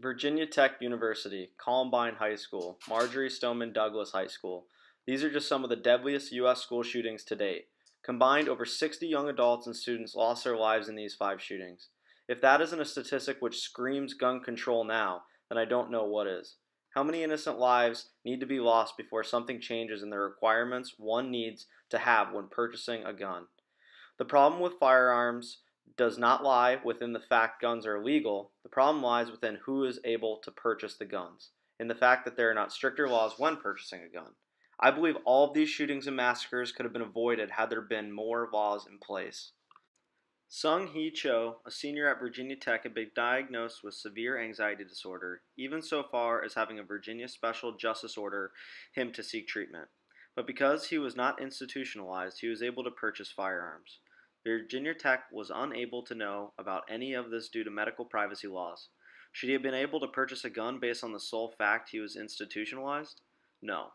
Virginia Tech University, Columbine High School, Marjory Stoneman Douglas High School. These are just some of the deadliest U.S. school shootings to date. Combined, over 60 young adults and students lost their lives in these 5 shootings. If that isn't a statistic which screams gun control now, then I don't know what is. How many innocent lives need to be lost before something changes in the requirements one needs to have when purchasing a gun? The problem with firearms does not lie within the fact guns are illegal. The problem lies within who is able to purchase the guns, in the fact that there are not stricter laws when purchasing a gun. I believe all of these shootings and massacres could have been avoided had there been more laws in place. Sung Hee Cho, a senior at Virginia Tech, had been diagnosed with severe anxiety disorder, even so far as having a Virginia Special Justice order him to seek treatment. But because he was not institutionalized, he was able to purchase firearms. Virginia Tech was unable to know about any of this due to medical privacy laws. Should he have been able to purchase a gun based on the sole fact he was institutionalized? No.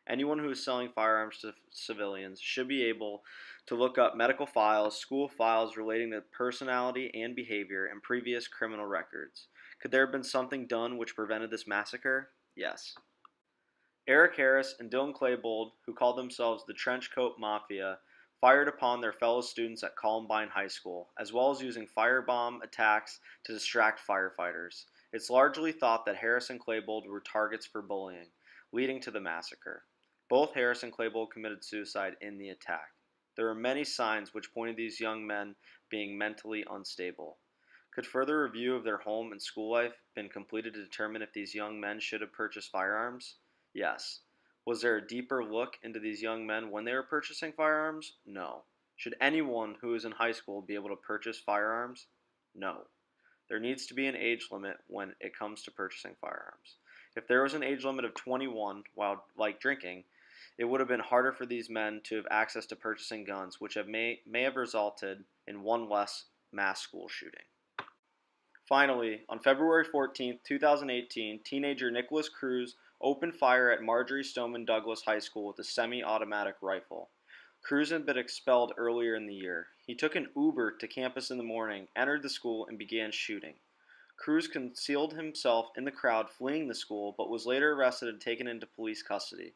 Anyone who is selling firearms to civilians should be able to look up medical files, school files relating to personality and behavior, and previous criminal records. Could there have been something done which prevented this massacre? Yes. Eric Harris and Dylan Klebold, who called themselves the Trenchcoat Mafia, fired upon their fellow students at Columbine High School, as well as using firebomb attacks to distract firefighters. It's largely thought that Harris and Klebold were targets for bullying, leading to the massacre. Both Harris and Klebold committed suicide in the attack. There were many signs which pointed to these young men being mentally unstable. Could further review of their home and school life been completed to determine if these young men should have purchased firearms? Yes. Was there a deeper look into these young men when they were purchasing firearms? No. Should anyone who is in high school be able to purchase firearms? No. There needs to be an age limit when it comes to purchasing firearms. If there was an age limit of 21, while like drinking, it would have been harder for these men to have access to purchasing guns, which may have resulted in one less mass school shooting. Finally, on February 14, 2018, teenager Nicholas Cruz opened fire at Marjory Stoneman Douglas High School with a semi-automatic rifle. Cruz had been expelled earlier in the year. He took an Uber to campus in the morning, entered the school, and began shooting. Cruz concealed himself in the crowd fleeing the school, but was later arrested and taken into police custody.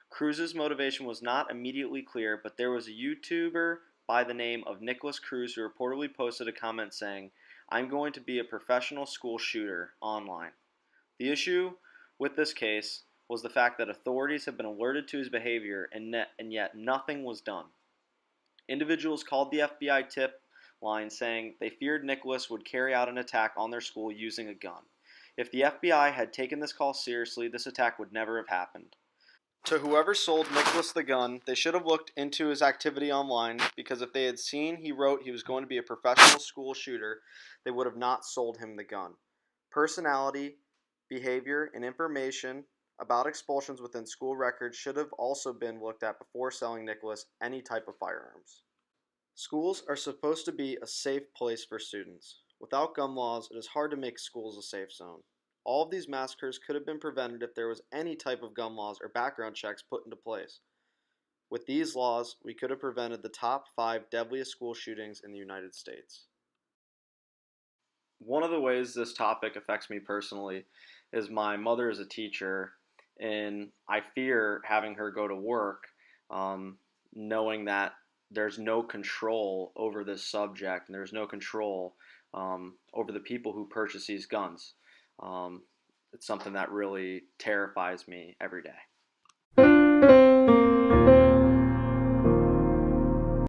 Cruz's motivation was not immediately clear, but there was a YouTuber by the name of Nicholas Cruz who reportedly posted a comment saying, "I'm going to be a professional school shooter," online. The issue with this case was the fact that authorities had been alerted to his behavior and yet nothing was done. Individuals called the FBI tip line saying they feared Nicholas would carry out an attack on their school using a gun. If the FBI had taken this call seriously, this attack would never have happened. To whoever sold Nicholas the gun, they should have looked into his activity online, because if they had seen he wrote he was going to be a professional school shooter, they would have not sold him the gun. Personality, behavior, and information about expulsions within school records should have also been looked at before selling Nicholas any type of firearms. Schools are supposed to be a safe place for students. Without gun laws, it is hard to make schools a safe zone. All of these massacres could have been prevented if there was any type of gun laws or background checks put into place. With these laws, we could have prevented the top 5 deadliest school shootings in the United States. One of the ways this topic affects me personally is my mother is a teacher, and I fear having her go to work knowing that there's no control over this subject and there's no control over the people who purchase these guns. It's something that really terrifies me every day.